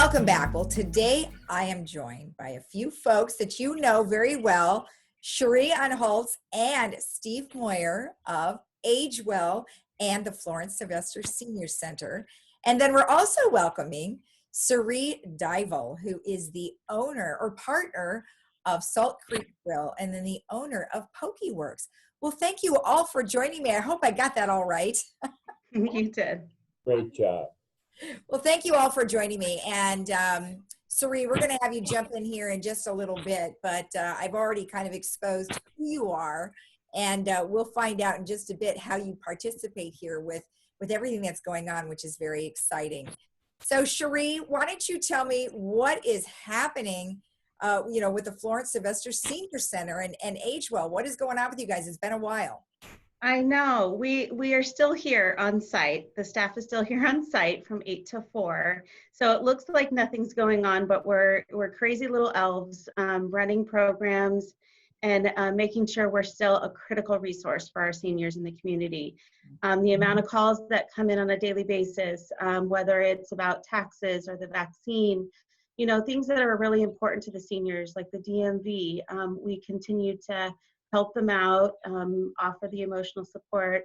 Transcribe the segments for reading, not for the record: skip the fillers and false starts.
Welcome back. Well, today I am joined by a few folks that you know very well, Cherie Anholtz and Steve Moyer of Age Well and the Florence Sylvester Senior Center. And then we're also welcoming Sari Dival, who is the owner or partner of Salt Creek Grill and then the owner of Pokeworks. Well, thank you all for joining me. I hope I got that all right. You did. Great job. Well, thank you all for joining me. And Sari, we're going to have you jump in here in just a little bit, but I've already kind of exposed who you are, and we'll find out in just a bit how you participate here with everything that's going on, which is very exciting. So, Cherie, why don't you tell me what is happening, with the Florence Sylvester Senior Center and Age Well? What is going on with you guys? It's been a while. I know. We are still here on site. The staff is still here on site from 8 to 4. So it looks like nothing's going on, but we're crazy little elves running programs and making sure we're still a critical resource for our seniors in the community. The amount of calls that come in on a daily basis, whether it's about taxes or the vaccine, things that are really important to the seniors, like the DMV, we continue to help them out, offer the emotional support,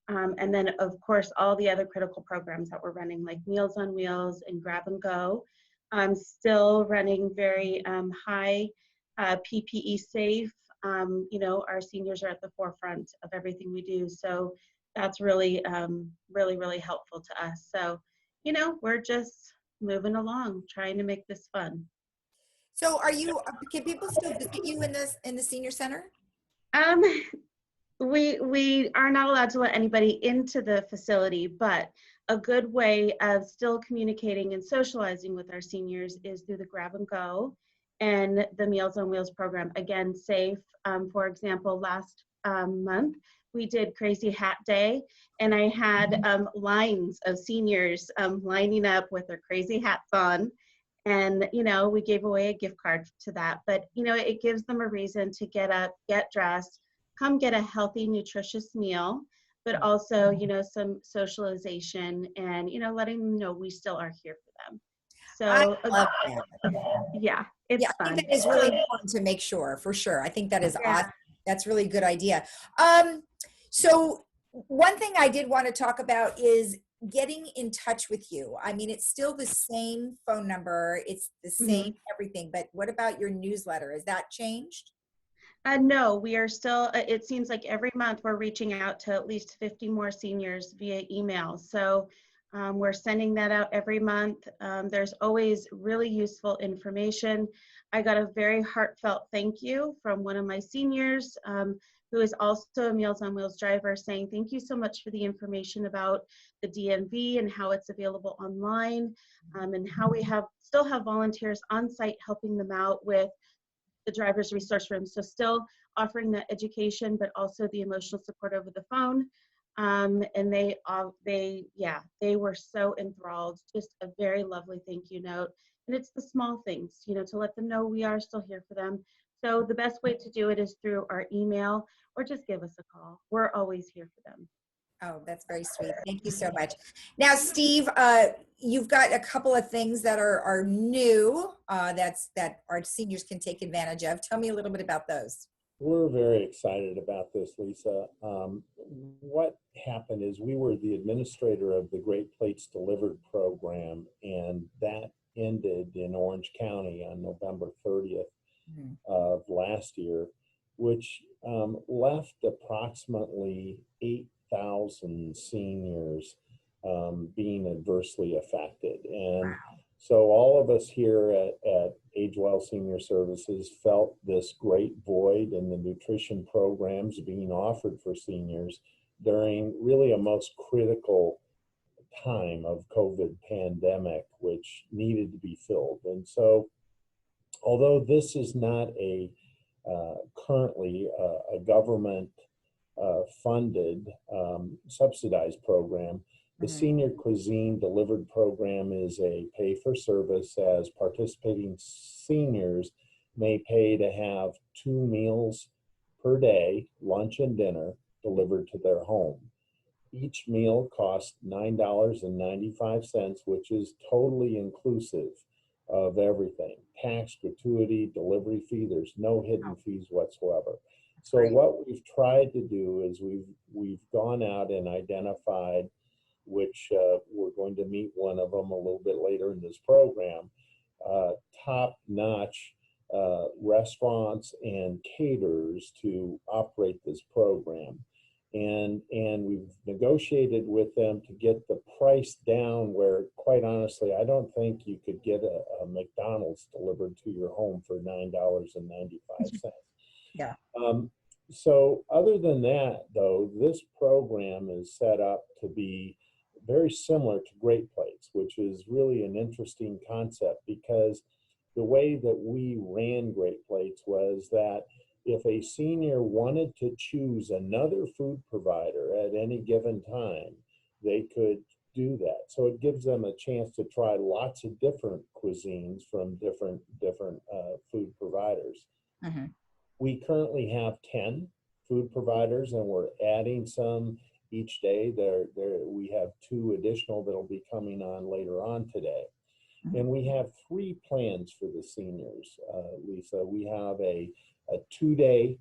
and then of course all the other critical programs that we're running, like Meals on Wheels and Grab and Go. Still running very high PPE safe. Our seniors are at the forefront of everything we do, so that's really really helpful to us. So we're just moving along, trying to make this fun. So can people still visit you in the senior center? We are not allowed to let anybody into the facility, but a good way of still communicating and socializing with our seniors is through the Grab and Go and the Meals on Wheels program. Again, safe. For example, last month we did Crazy Hat Day, and I had lines of seniors lining up with their crazy hats on. And, we gave away a gift card to that, but, it gives them a reason to get up, get dressed, come get a healthy, nutritious meal, but also, some socialization and, letting them know we still are here for them. So, I love that. Yeah, it's fun. I think that is really important to make sure, for sure. I think that is awesome. That's really a good idea. So one thing I did want to talk about is getting in touch with you. I mean, it's still the same phone number, it's the same everything, but what about your newsletter? Has that changed? No, we are still, it seems like every month we're reaching out to at least 50 more seniors via email. So we're sending that out every month. There's always really useful information. I got a very heartfelt thank you from one of my seniors who is also a Meals on Wheels driver, saying thank you so much for the information about the DMV and how it's available online, and how we still have volunteers on site helping them out with the driver's resource room. So still offering the education, but also the emotional support over the phone. And they were so enthralled. Just a very lovely thank you note. And it's the small things, to let them know we are still here for them. So the best way to do it is through our email or just give us a call. We're always here for them. Oh, that's very sweet. Thank you so much. Now, Steve, you've got a couple of things that are new that our seniors can take advantage of. Tell me a little bit about those. We're very excited about this, Lisa. What happened is we were the administrator of the Great Plates Delivered program, and that ended in Orange County on November 30th of last year, which left approximately 8,000 seniors being adversely affected. And so all of us here at Age Well Senior Services felt this great void in the nutrition programs being offered for seniors during really a most critical time of COVID pandemic, which needed to be filled. And so although this is not currently a government funded subsidized program, the Senior Cuisine Delivered program is a pay-for-service, as participating seniors may pay to have 2 meals per day, lunch and dinner, delivered to their home. Each meal costs $9.95, which is totally inclusive of everything. Tax, gratuity, delivery fee, there's no hidden fees whatsoever. So great. what we've tried to do is we've gone out and identified, which we're going to meet one of them a little bit later in this program, top-notch restaurants and caterers to operate this program. And we've negotiated with them to get the price down where, quite honestly, I don't think you could get a McDonald's delivered to your home for $9.95. Yeah. So other than that, though, this program is set up to be very similar to Great Plates, which is really an interesting concept, because the way that we ran Great Plates was that if a senior wanted to choose another food provider at any given time, they could do that. So it gives them a chance to try lots of different cuisines from different food providers. Mm-hmm. We currently have 10 food providers, and we're adding some each day. We have 2 additional that'll be coming on later on today. Mm-hmm. And we have 3 plans for the seniors, Lisa. We have a 2 days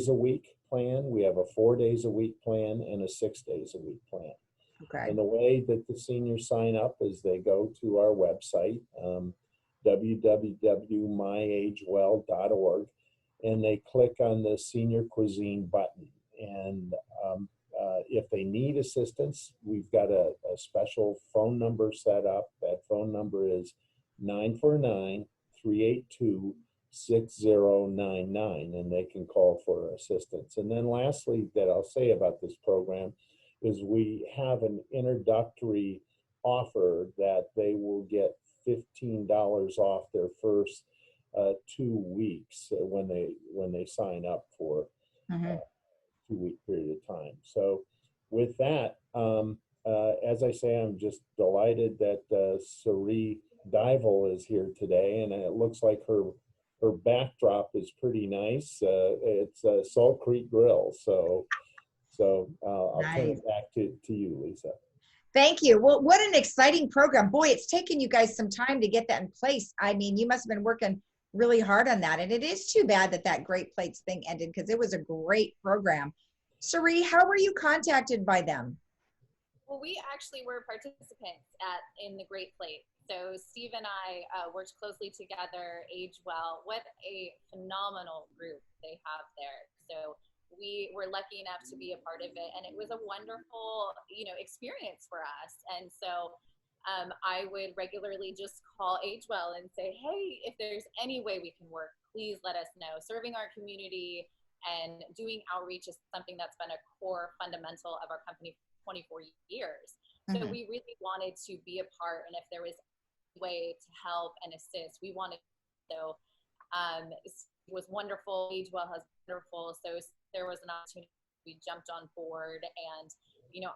a week plan. We have a 4 days a week plan and a 6 days a week plan. Okay. And the way that the seniors sign up is they go to our website, www.myagewell.org, and they click on the senior cuisine button. And if they need assistance, we've got a special phone number set up. That phone number is 949-382-6099, and they can call for assistance. And then lastly, that I'll say about this program is we have an introductory offer that they will get $15 off their first 2 weeks when they sign up for Mm-hmm. 2-week period of time. So with that, as I say, I'm just delighted that Sari Dival is here today, and it looks like her backdrop is pretty nice. It's Salt Creek Grill. So I'll turn it back to you, Lisa. Thank you. Well, what an exciting program. Boy, it's taken you guys some time to get that in place. I mean, you must have been working really hard on that. And it is too bad that Great Plates thing ended, because it was a great program. Sari, how were you contacted by them? Well, we actually were participants in the Great Plate. So Steve and I worked closely together, Age Well. What a phenomenal group they have there. So we were lucky enough to be a part of it, and it was a wonderful, experience for us. And so I would regularly just call Age Well and say, hey, if there's any way we can work, please let us know. Serving our community and doing outreach is something that's been a core fundamental of our company for 24 years. So we really wanted to be a part, and if there was a way to help and assist, we wanted to. So it was wonderful. Age Well has wonderful. So there was an opportunity. We jumped on board, and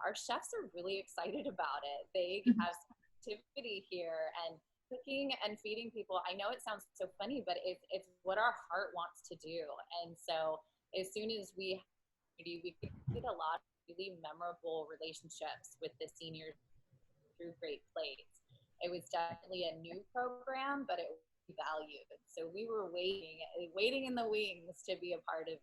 our chefs are really excited about it. They have some activity here, and cooking and feeding people. I know it sounds so funny, but it's what our heart wants to do. And so as soon as we did a lot of really memorable relationships with the seniors through Great Plates. It was definitely a new program, but it was valued. So we were waiting in the wings to be a part of this.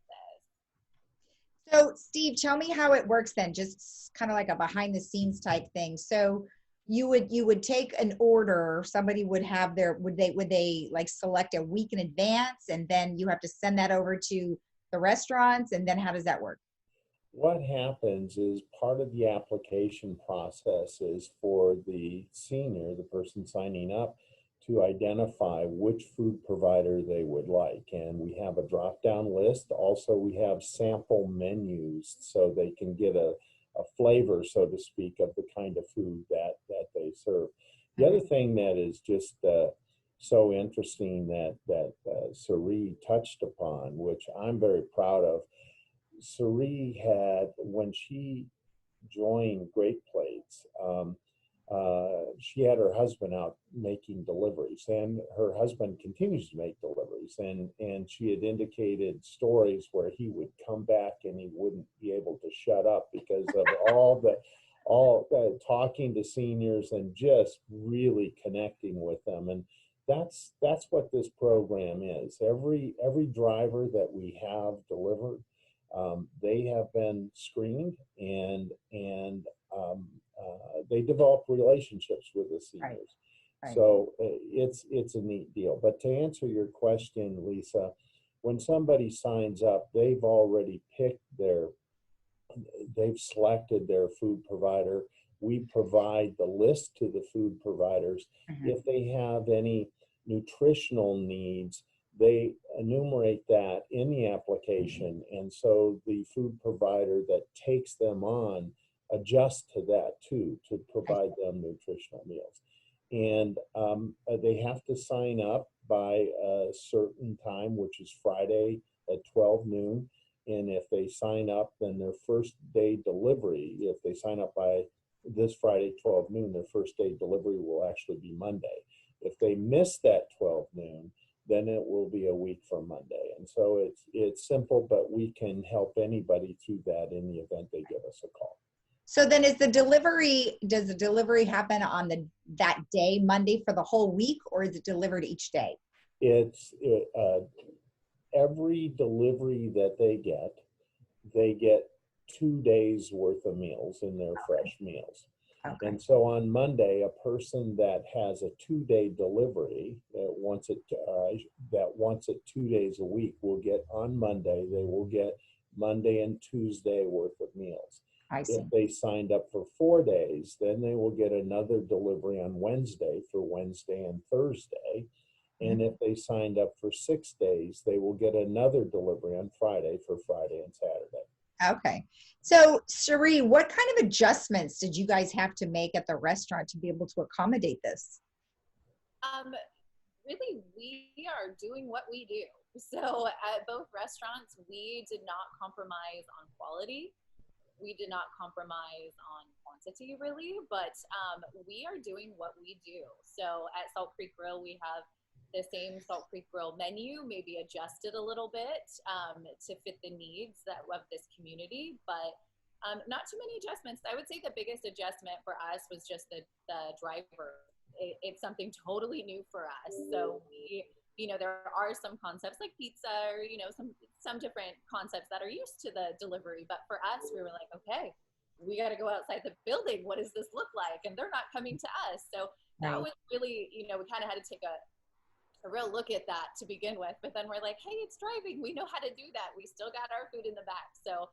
So Steve, tell me how it works then, just kind of like a behind the scenes type thing. So you would take an order, somebody would have would they like select a week in advance, and then you have to send that over to the restaurants, and then how does that work? What happens is part of the application process is for the senior, the person signing up, to identify which food provider they would like. And we have a drop-down list. Also, we have sample menus so they can get a flavor, so to speak, of the kind of food that they serve. The other thing that is just so interesting that Sari touched upon, which I'm very proud of, Sari had, when she joined Great Plates, she had her husband out making deliveries, and her husband continues to make deliveries, and she had indicated stories where he would come back and he wouldn't be able to shut up because of all all talking to seniors and just really connecting with them. And that's what this program is. Every driver that we have delivered, they have been screened, and they develop relationships with the seniors. Right. So it's a neat deal. But to answer your question, Lisa, when somebody signs up, they've already they've selected their food provider. We provide the list to the food providers. If they have any nutritional needs, they enumerate that in the application. And so the food provider that takes them on adjusts to that too, to provide them nutritional meals. And they have to sign up by a certain time, which is Friday at 12 noon. And if they sign up, then their first day delivery, if they sign up by this Friday, 12 noon, their first day delivery will actually be Monday. If they miss that 12 noon, then it will be a week from Monday. And so it's simple, but we can help anybody through that in the event they give us a call. So then does the delivery happen on that day, Monday, for the whole week, or is it delivered each day? It's every delivery that they get 2 days worth of meals in their fresh meals. Okay. And so on Monday, a person that has a 2-day delivery that wants it 2 days a week will get on Monday. They will get Monday and Tuesday worth of meals. I see. If they signed up for 4 days, then they will get another delivery on Wednesday for Wednesday and Thursday. And if they signed up for 6 days, they will get another delivery on Friday for Friday and Saturday. Okay. So, Cherie, what kind of adjustments did you guys have to make at the restaurant to be able to accommodate this? Really, we are doing what we do. So at both restaurants, we did not compromise on quality. We did not compromise on quantity, really, but we are doing what we do. So at Salt Creek Grill, we have the same Salt Creek Grill menu, maybe adjusted a little bit to fit the needs of this community, but not too many adjustments. I would say the biggest adjustment for us was just the driver. It's something totally new for us. So we, there are some concepts like pizza or, some different concepts that are used to the delivery. But for us, we were like, okay, we got to go outside the building. What does this look like? And they're not coming to us. So that was really, we kind of had to take a real look at that to begin with. But then we're like, hey, it's driving. We know how to do that. We still got our food in the back. So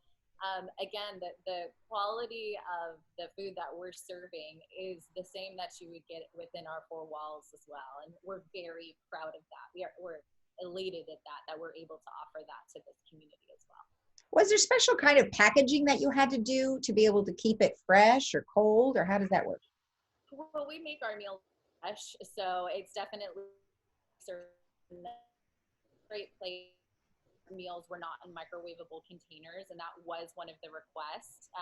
again, the quality of the food that we're serving is the same that you would get within our 4 walls as well. And we're very proud of that. We're elated at that we're able to offer that to this community as well. Was there special kind of packaging that you had to do to be able to keep it fresh or cold, or how does that work? Well, we make our meals fresh, so it's definitely great place. Meals were not in microwavable containers, and that was one of the requests.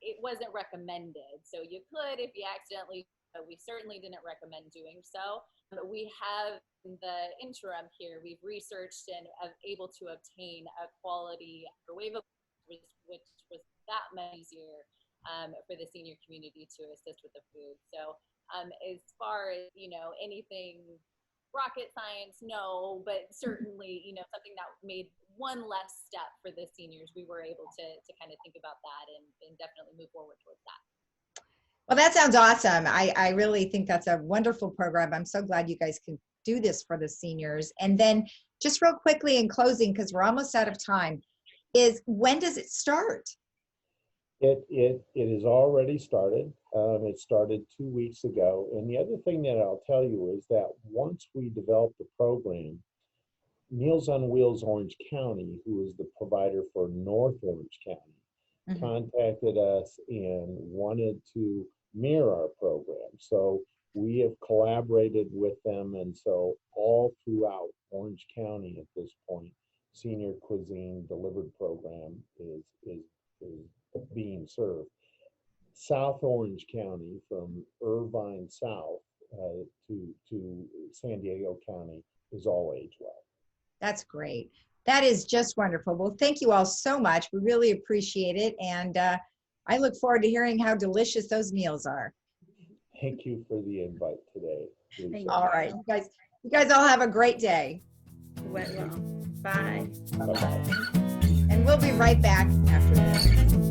It wasn't recommended, so you could if you accidentally. We certainly didn't recommend doing so. But we have in the interim here, we've researched and are able to obtain a quality microwavable, which was that much easier for the senior community to assist with the food. So as far as anything rocket science, no, but certainly, something that made one less step for the seniors, we were able to kind of think about that and definitely move forward towards that. Well, that sounds awesome. I really think that's a wonderful program. I'm so glad you guys can do this for the seniors. And then just real quickly in closing, because we're almost out of time, is when does it start? It is already started. It started 2 weeks ago. And the other thing that I'll tell you is that once we developed the program, Meals on Wheels Orange County, who is the provider for North Orange County, contacted us and wanted to mirror our program. So we have collaborated with them. And so all throughout Orange County at this point, senior cuisine delivered program is being served. South Orange County, from Irvine South to San Diego County, is all age well. That's great. That is just wonderful. Well, thank you all so much. We really appreciate it. And I look forward to hearing how delicious those meals are. Thank you for the invite today, Lisa. Thank All right, you guys all have a great day. Well, bye. Bye-bye. And we'll be right back after this.